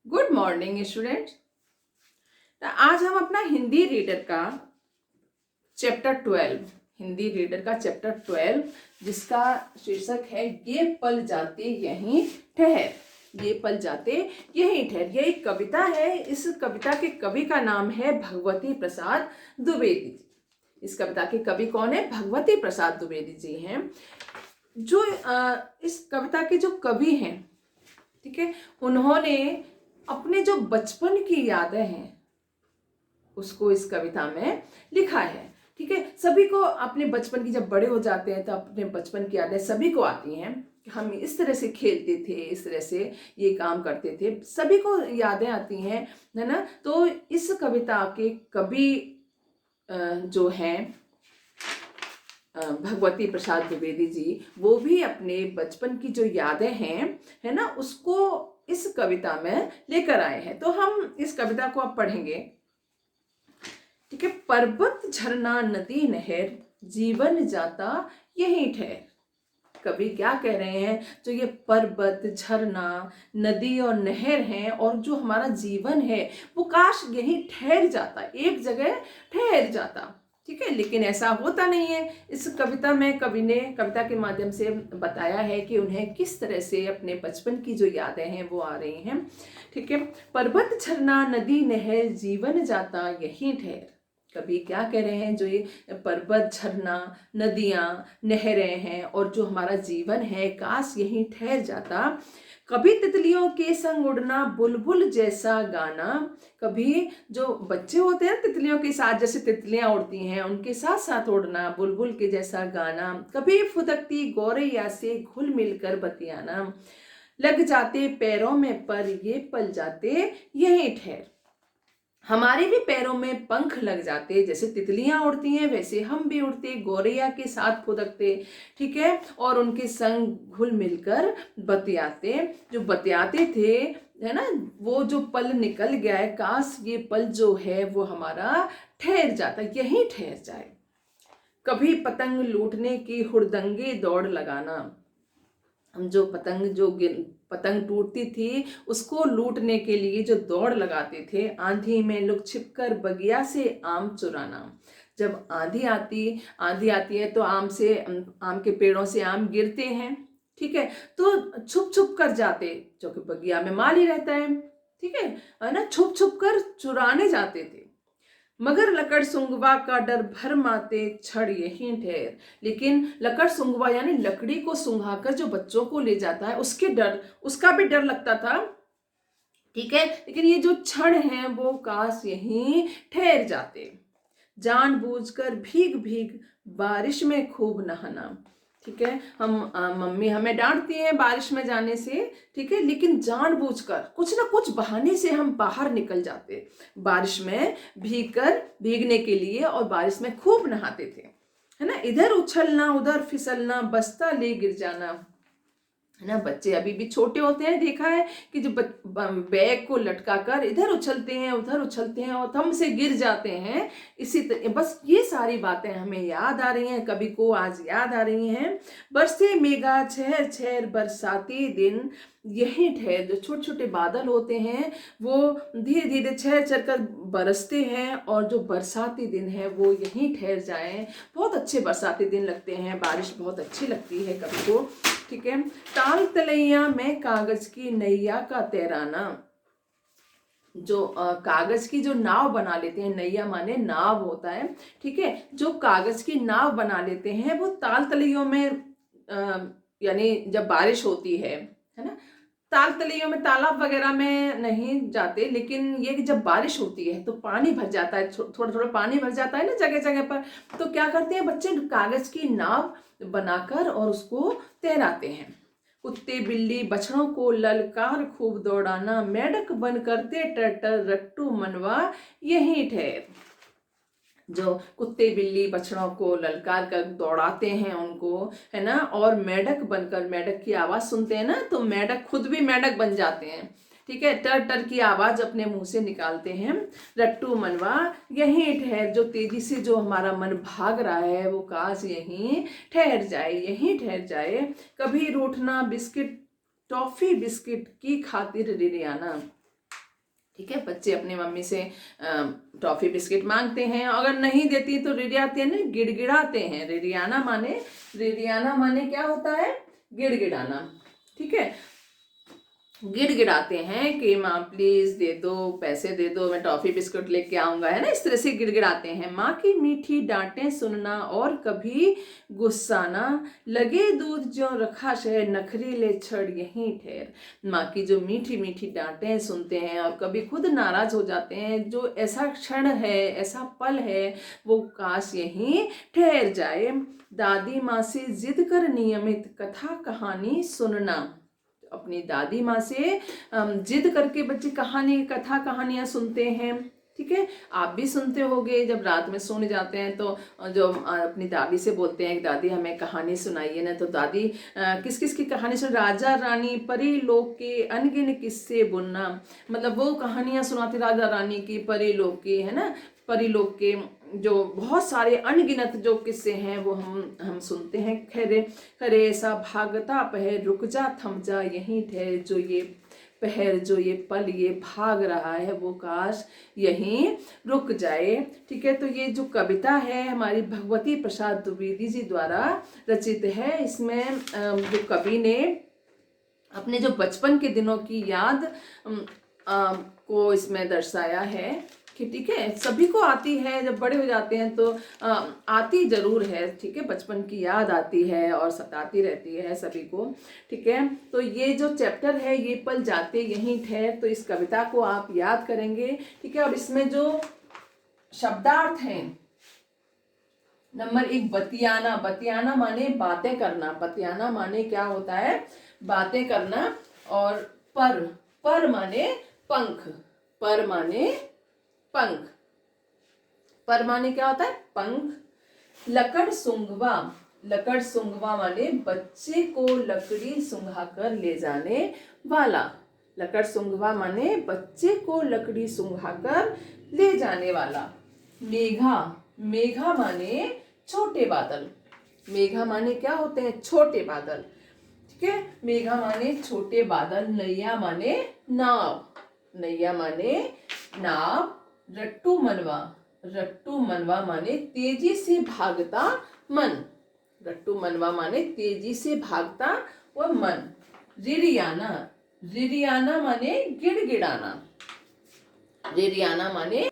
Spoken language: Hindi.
Good morning students. आज हम अपना हिंदी रीडर का चैप्टर 12 जिसका शीर्षक है ये पल जाते यहीं ठहर। ये पल जाते यहीं ठहर। ये एक कविता है। इस कविता के कवि का नाम है भगवती प्रसाद द्विवेदी जी। इस कविता के कवि कौन है? भगवती प्रसाद द्विवेदी जी हैं। जो इस कविता के जो कवि हैं, ठीक है, उन्होंने अपने जो बचपन की यादें हैं उसको इस कविता में लिखा है। ठीक है, सभी को अपने बचपन की, जब बड़े हो जाते हैं तो अपने बचपन की यादें सभी को आती हैं कि हम इस तरह से खेलते थे, इस तरह से ये काम करते थे, सभी को यादें आती हैं, है ना। तो इस कविता के कवि जो हैं भगवती प्रसाद द्विवेदी जी, वो भी अपने बचपन की जो यादें हैं, है ना, उसको इस कविता में लेकर आए हैं। तो हम इस कविता को अब पढ़ेंगे। ठीक है। पर्वत झरना नदी नहर जीवन जाता यहीं ठहर। कवि क्या कह रहे हैं? जो ये पर्वत झरना नदी और नहर हैं और जो हमारा जीवन है वो काश यहीं ठहर जाता, एक जगह ठहर जाता। ठीक है, लेकिन ऐसा होता नहीं है। इस कविता में कवि ने कविता के माध्यम से बताया है कि उन्हें किस तरह से अपने बचपन की जो यादें हैं वो आ रही हैं। ठीक है। पर्वत झरना नदी नहर जीवन जाता यहीं ठहर। कवि क्या कह रहे हैं? जो ये पर्वत झरना नदियां नहरें हैं और जो हमारा जीवन है काश यहीं ठहर जाता। कभी तितलियों के संग उड़ना बुलबुल जैसा गाना। कभी जो बच्चे होते हैं तितलियों के साथ, जैसे तितलियां उड़ती हैं उनके साथ साथ उड़ना, बुलबुल के जैसा गाना। कभी फुदकती गौरैया से घुल मिलकर बतियाना। लग जाते पैरों में पर ये पल जाते यहीं ठहर। हमारे भी पैरों में पंख लग जाते, जैसे तितलियां उड़ती हैं वैसे हम भी उड़ते, गौरैया के साथ फुदकते। ठीक है, और उनके संग घुल मिलकर बतियाते। जो बतियाते थे, है ना, वो जो पल निकल गया है, काश ये पल जो है वो हमारा ठहर जाता, यहीं ठहर जाए। कभी पतंग लूटने की हुड़दंगे दौड़ लगाना। हम जो पतंग टूटती थी उसको लूटने के लिए जो दौड़ लगाते थे। आंधी में लुक छिपकर बगिया से आम चुराना। जब आंधी आती है तो आम के पेड़ों से आम गिरते हैं। ठीक है, तो छुप छुप कर जाते, जो कि बगिया में माली रहता है। ठीक है ना, छुप छुप कर चुराने जाते थे। मगर लकड़ सुंगवा का डर भर माते छड़ यहीं ठहर। लेकिन लकड़ सुंगवा यानी लकड़ी को सुंघाकर जो बच्चों को ले जाता है उसका भी डर लगता था। ठीक है, लेकिन ये जो छड़ हैं वो काश यहीं ठहर जाते। जानबूझकर भीग भीग बारिश में खूब नहाना। ठीक है, मम्मी हमें डांटती है बारिश में जाने से। ठीक है, लेकिन जानबूझकर कुछ ना कुछ बहाने से हम बाहर निकल जाते बारिश में भीगने के लिए, और बारिश में खूब नहाते थे। है ना, इधर उछलना उधर फिसलना बस्ता ले गिर जाना। है ना, बच्चे अभी भी छोटे होते हैं, देखा है कि जो बैग को लटका कर इधर उछलते हैं उधर उछलते हैं और थम से गिर जाते हैं। इसी तरह बस ये सारी बातें हमें याद आ रही हैं, कवि को आज याद आ रही हैं। बरसे मेघा छहर छहर बरसाती दिन यहीं ठहर। जो छोटे छोटे बादल होते हैं वो धीरे धीरे छहर छहर कर बरसते हैं, और जो बरसाती दिन है वो यहीं ठहर जाएं। बहुत अच्छे बरसाती दिन लगते हैं, बारिश बहुत अच्छी लगती है कवि को। ठीक है, ताल तलैया में कागज की नैया का तैराना। जो कागज की जो नाव बना लेते हैं, नैया माने नाव होता है। ठीक है, जो कागज की नाव बना लेते हैं वो ताल तलैयों में यानी जब बारिश होती है ना, ताल तलैयों में तालाब वगैरह में नहीं जाते, लेकिन ये कि जब बारिश होती है तो पानी भर जाता है, थोड़ा थोड़ा पानी भर जाता है ना जगह जगह पर। तो क्या करते हैं बच्चे? कागज की नाव बनाकर और उसको तैराते हैं। कुत्ते बिल्ली बछड़ों को ललकार खूब दौड़ाना। मेंढक बन करते टर्टल रट्टू मनवा यहीं ठहर। जो कुत्ते बिल्ली बछड़ों को ललकार कर दौड़ाते हैं उनको, है ना, और मेंढक बनकर, मेंढक की आवाज सुनते हैं ना तो मेंढक खुद भी मेंढक बन जाते हैं। ठीक है, टर टर की आवाज अपने मुंह से निकालते हैं। रट्टू मनवा यहीं ठहर। जो तेजी से जो हमारा मन भाग रहा है वो काश यहीं ठहर जाए, यहीं ठहर जाए। कभी रूठना बिस्किट टॉफी बिस्किट की खातिर रिरियाना। ठीक है, बच्चे अपनी मम्मी से टॉफी बिस्किट मांगते हैं, अगर नहीं देती तो रिरियाते हैं, गिड़गिड़ाते हैं। रिरियाना माने क्या होता है? गिड़गिड़ाना। ठीक है, गिड़गिड़ाते हैं कि माँ प्लीज दे दो, पैसे दे दो, मैं टॉफी बिस्कुट लेके आऊंगा, है ना, इस तरह से गिड़गिड़ाते हैं। माँ की मीठी डांटें सुनना और कभी गुस्साना, लगे दूध जो रखा शहर, नखरीले छड़ यहीं ठहर। माँ की जो मीठी मीठी डांटें सुनते हैं और कभी खुद नाराज हो जाते हैं, जो ऐसा क्षण है, ऐसा पल है, वो काश यहीं ठहर जाए। दादी माँ से जिद कर नियमित कथा कहानी सुनना। अपनी दादी माँ से जिद करके बच्चे कथा कहानियाँ सुनते हैं। ठीक है, आप भी सुनते होगे, जब रात में सोने जाते हैं तो जो अपनी दादी से बोलते हैं कि दादी हमें कहानी सुनाइए ना, तो दादी किस किस की कहानी सुन, राजा रानी परी लोक के अनगिन किस्से बुनना, मतलब वो कहानियाँ सुनाती राजा रानी की, परी लोक की, है ना, परी लोक के जो बहुत सारे अनगिनत जो किस्से हैं वो हम सुनते हैं। खरे खरे ऐसा भागता पहर, रुक जा थम जा यहीं ठहर, जो ये पहर, जो ये पल ये भाग रहा है, वो काश यहीं रुक जाए। ठीक है, तो ये जो कविता है हमारी भगवती प्रसाद द्विवेदी जी द्वारा रचित है। इसमें जो कवि ने अपने जो बचपन के दिनों की याद को इसमें दर्शाया है कि ठीक है, सभी को आती है, जब बड़े हो जाते हैं तो आती जरूर है। ठीक है, बचपन की याद आती है और सताती रहती है सभी को। ठीक है, तो ये जो चैप्टर है, ये पल जाते यहीं ठहर, तो इस कविता को आप याद करेंगे। ठीक है, और इसमें जो शब्दार्थ हैं, नंबर 1 बतियाना। बतियाना माने बातें करना। बतियाना माने क्या होता है? बातें करना। और पर माने पंख। पर माने पंख। पर माने क्या होता है? पंख। लकड़ सूंघवा। लकड़ सूंघवा माने बच्चे को लकड़ी सूंघा कर ले जाने वाला। लकड़ सूंघवा माने बच्चे को लकड़ी सूंघा कर ले जाने वाला। मेघा। मेघा माने छोटे बादल। मेघा माने क्या होते हैं? छोटे बादल। ठीक है, मेघा माने छोटे बादल। नैया माने नाव। नैया माने नाव। रट्टू मनवा। रट्टू मनवा माने तेजी से भागता मन। रट्टू मनवा माने तेजी से भागता वह मन। रिरियाना। रिरियाना माने गिड़गिड़ाना। रिरियाना माने